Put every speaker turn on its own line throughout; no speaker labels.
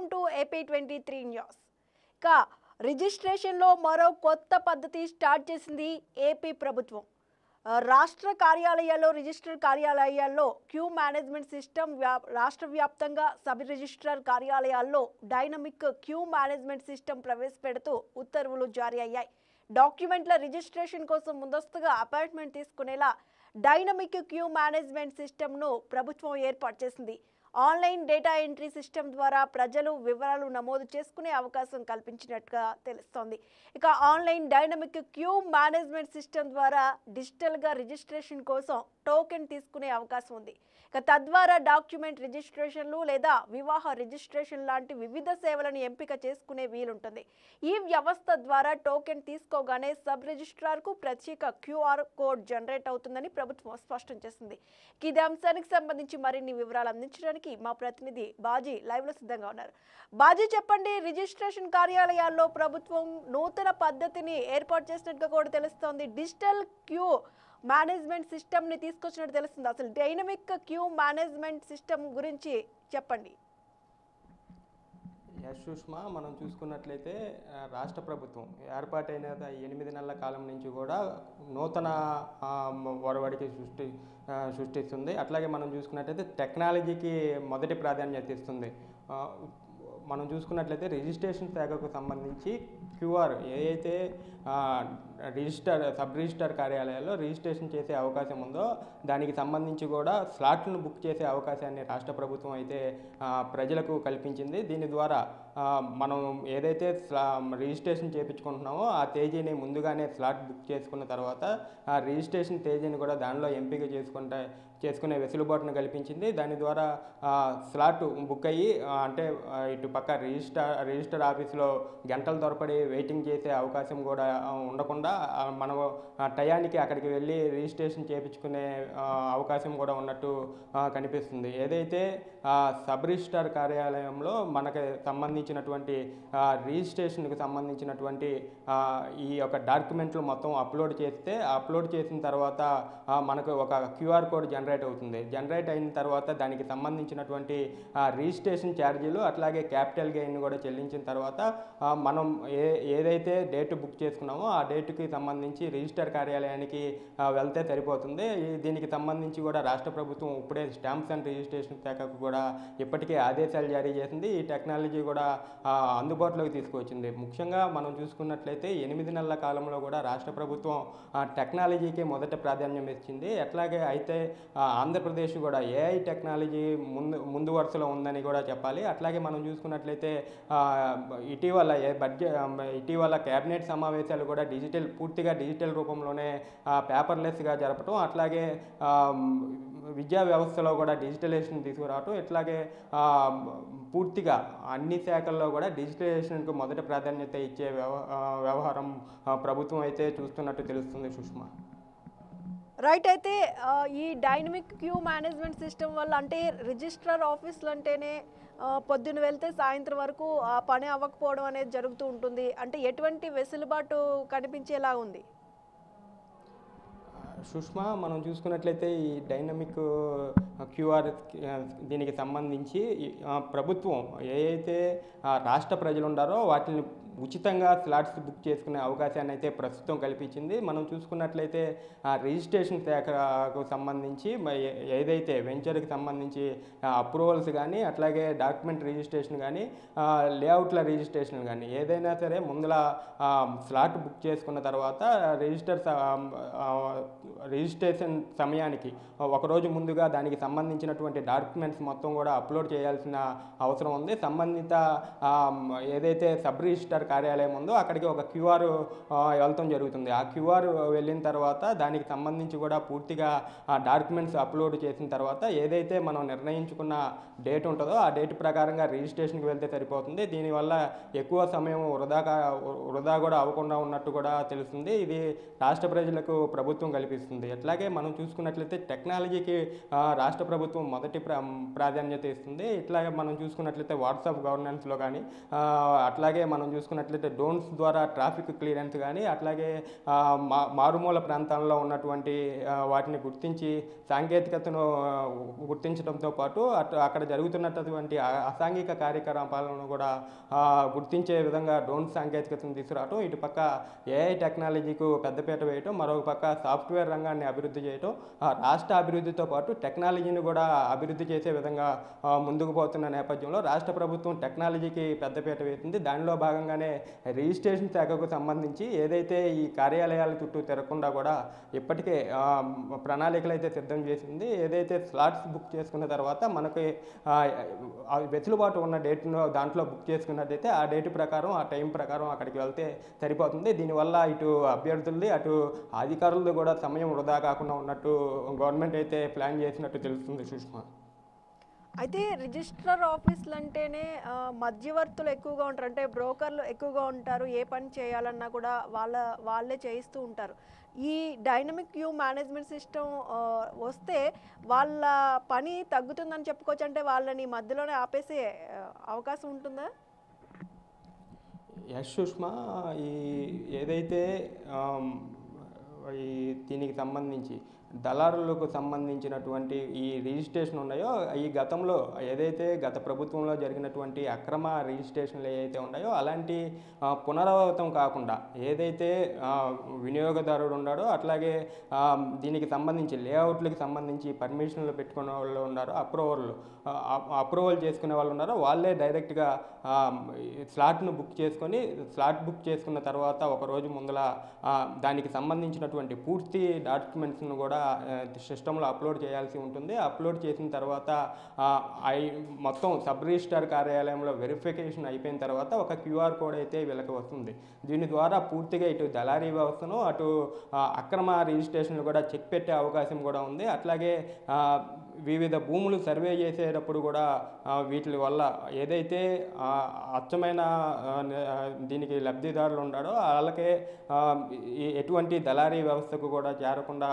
Welcome to AP 23 news. ఇక రిజిస్ట్రేషన్లో మరో కొత్త పద్ధతి స్టార్ట్ చేసింది ఏపీ ప్రభుత్వం. రాష్ట్ర కార్యాలయాల్లో రిజిస్టర్ కార్యాలయాల్లో క్యూ మేనేజ్మెంట్ సిస్టమ్ రాష్ట్ర వ్యాప్తంగా సబ్ రిజిస్ట్రార్ కార్యాలయాల్లో డైనమిక్ క్యూ మేనేజ్మెంట్ సిస్టమ్ ప్రవేశపెడుతూ ఉత్తర్వులు జారీ అయ్యాయి. డాక్యుమెంట్ల రిజిస్ట్రేషన్ కోసం ముందస్తుగా అపాయింట్మెంట్ తీసుకునేలా డైనమిక్ క్యూ మేనేజ్మెంట్ సిస్టమ్ను ప్రభుత్వం ఏర్పాటు చేసింది. ఆన్లైన్ డేటా ఎంట్రీ సిస్టమ్ ద్వారా ప్రజలు వివరాలు నమోదు చేసుకునే అవకాశం కల్పించినట్టుగా తెలుస్తోంది. ఇక online dynamic queue management system ద్వారా డిజిటల్గా రిజిస్ట్రేషన్ కోసం టోకెన్ తీసుకునే అవకాశం ఉంది. ఇక తద్వారా డాక్యుమెంట్ రిజిస్ట్రేషన్లు లేదా వివాహ రిజిస్ట్రేషన్ లాంటి వివిధ సేవలను ఎంపిక చేసుకునే వీలుంటుంది. ఈ వ్యవస్థ ద్వారా టోకెన్ తీసుకోగానే సబ్ రిజిస్ట్రార్కు ప్రత్యేక క్యూఆర్ కోడ్ జనరేట్ అవుతుందని ప్రభుత్వం స్పష్టం చేసింది. ఇదే అంశానికి సంబంధించి మరిన్ని వివరాలు అందించడానికి మా ప్రతినిధి బాజీ లైవ్ లో సిద్ధంగా ఉన్నారు. బాజీ, చెప్పండి, రిజిస్ట్రేషన్ కార్యాలయాల్లో ప్రభుత్వం నూతన పద్ధతిని ఏర్పాటు చేసినట్టుగా కూడా తెలుస్తోంది. డిజిటల్ క్యూ మేనేజ్మెంట్ సిస్టమ్ ని తీసుకొచ్చినట్టు తెలుస్తుంది. అసలు డైనమిక్ క్యూ మేనేజ్మెంట్ సిస్టమ్ గురించి చెప్పండి.
సుష్మా, మనం చూసుకున్నట్లయితే రాష్ట్ర ప్రభుత్వం ఏర్పాటైన 8 నెలల కాలం నుంచి కూడా నూతన ఒరవడికి సృష్టిస్తుంది. అట్లాగే మనం చూసుకున్నట్లయితే టెక్నాలజీకి మొదటి ప్రాధాన్యత ఇస్తుంది. మనం చూసుకున్నట్లయితే రిజిస్ట్రేషన్ శాఖకు సంబంధించి క్యూఆర్ ఏదైతే సబ్ రిజిస్టర్ కార్యాలయాల్లో రిజిస్ట్రేషన్ చేసే అవకాశం ఉందో దానికి సంబంధించి కూడా స్లాట్లను బుక్ చేసే అవకాశాన్ని రాష్ట్ర ప్రభుత్వం అయితే ప్రజలకు కల్పించింది. దీని ద్వారా మనం ఏదైతే రిజిస్ట్రేషన్ చేయించుకుంటున్నామో ఆ తేదీని ముందుగానే స్లాట్ బుక్ చేసుకున్న తర్వాత ఆ రిజిస్ట్రేషన్ తేదీని కూడా దానిలో ఎంపిక చేసుకునే వెసులుబాటును కల్పించింది. దాని ద్వారా స్లాట్ బుక్ అయ్యి అంటే ఇటు పక్క రిజిస్టర్ ఆఫీసులో గంటల తరబడి వెయిటింగ్ చేసే అవకాశం కూడా ఉండకుండా మనం టయానికి అక్కడికి వెళ్ళి రిజిస్ట్రేషన్ చేయించుకునే అవకాశం కూడా ఉన్నట్టు కనిపిస్తుంది. ఏదైతే సబ్ రిజిస్ట్రార్ కార్యాలయంలో మనకు సంబంధించినటువంటి రిజిస్ట్రేషన్కి సంబంధించినటువంటి ఈ యొక్క డాక్యుమెంట్లు మొత్తం అప్లోడ్ చేసిన తర్వాత మనకు ఒక క్యూఆర్ కోడ్ జనరేట్ అవుతుంది. జనరేట్ అయిన తర్వాత దానికి సంబంధించినటువంటి రిజిస్ట్రేషన్ ఛార్జీలు అట్లాగే క్యాపిటల్ గెయిన్ కూడా చెల్లించిన తర్వాత మనం ఏదైతే డేట్ బుక్ చేసుకున్నామో ఆ డేట్కి సంబంధించి రిజిస్టర్ కార్యాలయానికి వెళ్తే సరిపోతుంది. దీనికి సంబంధించి కూడా రాష్ట్ర ప్రభుత్వం ఇప్పుడే స్టాంప్స్ అండ్ రిజిస్ట్రేషన్ శాఖకు కూడా ఇప్పటికే ఆదేశాలు జారీ చేసింది. ఈ టెక్నాలజీ కూడా అందుబాటులోకి తీసుకువచ్చింది. ముఖ్యంగా మనం చూసుకున్నట్లయితే 8 నెలల కాలంలో కూడా రాష్ట్ర ప్రభుత్వం టెక్నాలజీకి మొదట ప్రాధాన్యం ఇచ్చింది. ఎట్లాగే అయితే ఆంధ్రప్రదేశ్ కూడా ఏఐ టెక్నాలజీ ముందు వరుసలో ఉందని కూడా చెప్పాలి. అట్లాగే మనం చూసుకున్నట్లయితే ఇటీవల క్యాబినెట్ సమావేశాలు కూడా పూర్తిగా డిజిటల్ రూపంలోనే పేపర్లెస్గా జరపడం, అట్లాగే విద్యా వ్యవస్థలో కూడా డిజిటలైజేషన్ తీసుకురావటం, ఇట్లాగే పూర్తిగా అన్ని శాఖల్లో కూడా డిజిటలైజేషన్కు మొదటి ప్రాధాన్యత ఇచ్చే వ్యవహారం ప్రభుత్వం అయితే చూస్తున్నట్టు తెలుస్తుంది. సుష్మా,
రైట్. అయితే ఈ డైనమిక్ క్యూ మేనేజ్మెంట్ సిస్టమ్ వల్ల అంటే రిజిస్ట్రార్ ఆఫీసులు అంటేనే పొద్దున్న వెళ్తే సాయంత్రం వరకు ఆ పని అవ్వకపోవడం అనేది జరుగుతూ ఉంటుంది. అంటే ఎటువంటి వెసులుబాటు కనిపించేలా ఉంది?
సుష్మా, మనం చూసుకున్నట్లయితే ఈ డైనమిక్ క్యూఆర్ దీనికి సంబంధించి ప్రభుత్వం ఏదైతే రాష్ట్ర ప్రజలు ఉన్నారో వాటిని ఉచితంగా స్లాట్స్ బుక్ చేసుకునే అవకాశాన్ని అయితే ప్రస్తుతం కల్పించింది. మనం చూసుకున్నట్లయితే రిజిస్ట్రేషన్ శాఖకు సంబంధించి ఏదైతే వెంచర్కి సంబంధించి అప్రూవల్స్ కానీ అట్లాగే డాక్యుమెంట్ రిజిస్ట్రేషన్ కానీ లేఅవుట్ల రిజిస్ట్రేషన్ కానీ ఏదైనా సరే ముందుల స్లాట్ బుక్ చేసుకున్న తర్వాత రిజిస్ట్రేషన్ సమయానికి ఒకరోజు ముందుగా దానికి సంబంధించినటువంటి డాక్యుమెంట్స్ మొత్తం కూడా అప్లోడ్ చేయాల్సిన అవసరం ఉంది. సంబంధిత ఏదైతే సబ్ రిజిస్టర్ కార్యాలయం ఉందో అక్కడికి ఒక క్యూఆర్ వెళ్తాం జరుగుతుంది. ఆ క్యూఆర్ వెళ్ళిన తర్వాత దానికి సంబంధించి కూడా పూర్తిగా డాక్యుమెంట్స్ అప్లోడ్ చేసిన తర్వాత ఏదైతే మనం నిర్ణయించుకున్న డేట్ ఉంటుందో ఆ డేట్ ప్రకారంగా రిజిస్ట్రేషన్కి వెళ్తే సరిపోతుంది. దీనివల్ల ఎక్కువ సమయం వృధా కూడా అవ్వకుండా ఉన్నట్టు కూడా తెలుస్తుంది. ఇది రాష్ట్ర ప్రజలకు ప్రభుత్వం కల్పిస్తుంది. అట్లాగే మనం చూసుకున్నట్లయితే టెక్నాలజీకి రాష్ట్ర ప్రభుత్వం మొదటి ప్రాధాన్యత ఇస్తుంది. ఇట్లాగే మనం చూసుకున్నట్లయితే వాట్సాప్ గవర్నెన్స్లో కానీ అట్లాగే మనం చూసుకున్నట్లయితే చూసుకున్నట్లయితే డ్రోన్స్ ద్వారా ట్రాఫిక్ క్లియరెన్స్ కానీ అట్లాగే మారుమూల ప్రాంతాల్లో ఉన్నటువంటి వాటిని గుర్తించి సాంకేతికతను గుర్తించడంతో పాటు అక్కడ జరుగుతున్నటువంటి అసాంఘిక కార్యకలాపాలను కూడా గుర్తించే విధంగా డ్రోన్ సాంకేతికతను తీసుకురావటం, ఇటుపక్క ఏఐ టెక్నాలజీకు పెద్దపీట వేయటం, మరొక పక్క సాఫ్ట్వేర్ రంగాన్ని అభివృద్ధి చేయటం, రాష్ట్ర అభివృద్ధితో పాటు టెక్నాలజీని కూడా అభివృద్ధి చేసే విధంగా ముందుకు పోతున్న నేపథ్యంలో రాష్ట్ర ప్రభుత్వం టెక్నాలజీకి పెద్దపీట వేస్తుంది. దానిలో భాగంగానే రిజిస్ట్రేషన్ శాఖకు సంబంధించి ఏదైతే ఈ కార్యాలయాల చుట్టూ తిరగకుండా కూడా ఇప్పటికే ప్రణాళికలు అయితే సిద్ధం చేసింది. ఏదైతే స్లాట్స్ బుక్ చేసుకున్న తర్వాత మనకి వెసులుబాటు ఉన్న డేట్ను దాంట్లో బుక్ చేసుకున్నట్టయితే ఆ డేట్ ప్రకారం ఆ టైం ప్రకారం అక్కడికి వెళ్తే సరిపోతుంది. దీనివల్ల ఇటు అభ్యర్థులది అటు అధికారులది కూడా సమయం వృధా కాకుండా ఉన్నట్టు గవర్నమెంట్ అయితే ప్లాన్ చేసినట్టు తెలుస్తుంది సుష్మా.
అయితే రిజిస్ట్రార్ ఆఫీసులు అంటేనే మధ్యవర్తులు ఎక్కువగా ఉంటారు, అంటే బ్రోకర్లు ఎక్కువగా ఉంటారు. ఏ పని చేయాలన్నా కూడా వాళ్ళే చేయిస్తూ ఉంటారు. ఈ డైనమిక్ క్యూ మేనేజ్మెంట్ సిస్టమ్ వస్తే వాళ్ళ పని తగ్గుతుందని చెప్పుకోవచ్చు. అంటే వాళ్ళని మధ్యలోనే ఆపేసే అవకాశం ఉంటుందా?
యశ్ సుష్మా, ఈ ఏదైతే దీనికి సంబంధించి దళారులకు సంబంధించినటువంటి ఈ రిజిస్ట్రేషన్ ఉన్నాయో, ఈ గతంలో ఏదైతే గత ప్రభుత్వంలో జరిగినటువంటి అక్రమ రిజిస్ట్రేషన్లు ఏవైతే ఉన్నాయో అలాంటి పునరావృతం కాకుండా ఏదైతే వినియోగదారుడు ఉన్నాడో అట్లాగే దీనికి సంబంధించి లేఅవుట్లకు సంబంధించి పర్మిషన్లు పెట్టుకునే వాళ్ళు ఉన్నారో, అప్రూవల్ చేసుకునే వాళ్ళు ఉన్నారో వాళ్ళే డైరెక్ట్గా స్లాట్ను బుక్ చేసుకొని స్లాట్ బుక్ చేసుకున్న తర్వాత ఒకరోజు ముందల దానికి సంబంధించినటువంటి పూర్తి డాక్యుమెంట్స్ను కూడా సిస్టంలో అప్లోడ్ చేయాల్సి ఉంటుంది. అప్లోడ్ చేసిన తర్వాత మొత్తం సబ్ రిజిస్ట్రార్ కార్యాలయంలో వెరిఫికేషన్ అయిపోయిన తర్వాత ఒక క్యూఆర్ కోడ్ అయితే వీళ్ళకి వస్తుంది. దీని ద్వారా పూర్తిగా ఇటు దళారీ వ్యవస్థను అటు అక్రమ రిజిస్ట్రేషన్లు కూడా చెక్ పెట్టే అవకాశం కూడా ఉంది. అట్లాగే వివిధ భూములు సర్వే చేసేటప్పుడు కూడా వీటి వల్ల ఏదైతే అచ్చమైన దీనికి లబ్ధిదారులు ఉన్నాడో వాళ్ళకే ఎటువంటి దళారీ వ్యవస్థకు కూడా చేరకుండా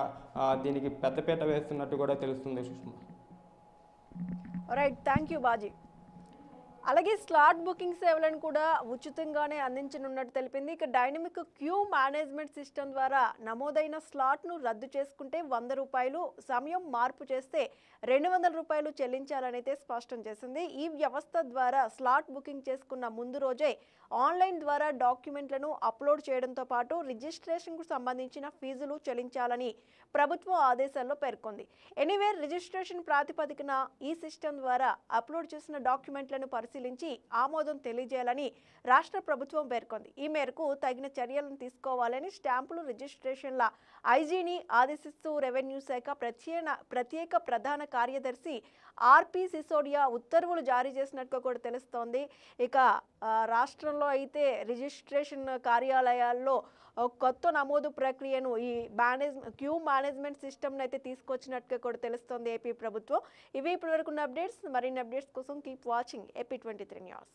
దీనికి పెద్దపీట వేస్తున్నట్టు కూడా తెలుస్తుంది Sushma.
Right, thank you Baji. అలాగే స్లాట్ బుకింగ్ సేవలను కూడా ఉచితంగానే అందించనున్నట్టు తెలిపింది. ఇక డైనమిక్ క్యూ మేనేజ్మెంట్ సిస్టమ్ ద్వారా నమోదైన స్లాట్ను రద్దు చేసుకుంటే 100 రూపాయలు, సమయం మార్పు చేస్తే 200 రూపాయలు చెల్లించాలనైతే స్పష్టం చేసింది. ఈ వ్యవస్థ ద్వారా స్లాట్ బుకింగ్ చేసుకున్న ముందు రోజే ఆన్లైన్ ద్వారా డాక్యుమెంట్లను అప్లోడ్ చేయడంతో పాటు రిజిస్ట్రేషన్కు సంబంధించిన ఫీజులు చెల్లించాలని ప్రభుత్వం ఆదేశాల్లో పేర్కొంది. ఎనీవేర్ రిజిస్ట్రేషన్ ప్రాతిపదికన ఈ సిస్టమ్ ద్వారా అప్లోడ్ చేసిన డాక్యుమెంట్లను పరిశీలించి ఆమోదం తెలియజేయాలని రాష్ట్ర ప్రభుత్వం పేర్కొంది. ఈ మేరకు తగిన చర్యలను తీసుకోవాలని స్టాంపులు రిజిస్ట్రేషన్ల ఐజీని ఆదేశిస్తూ రెవెన్యూ శాఖ ప్రత్యేక ప్రధాన కార్యదర్శి ఆర్పి సిసోడియా ఉత్తర్వులు జారీ చేసినట్టుగా కూడా తెలుస్తోంది. ఇక రాష్ట్రంలో అయితే రిజిస్ట్రేషన్ కార్యాలయాల్లో కొత్త నమోదు ప్రక్రియను ఈ క్యూ మేనేజ్మెంట్ సిస్టమ్ని అయితే తీసుకొచ్చినట్టుగా కూడా తెలుస్తోంది ఏపీ ప్రభుత్వం. ఇవి ఇప్పటివరకు ఉన్న అప్డేట్స్. మరిన్ని అప్డేట్స్ కోసం కీప్ వాచింగ్ AP23 న్యూస్.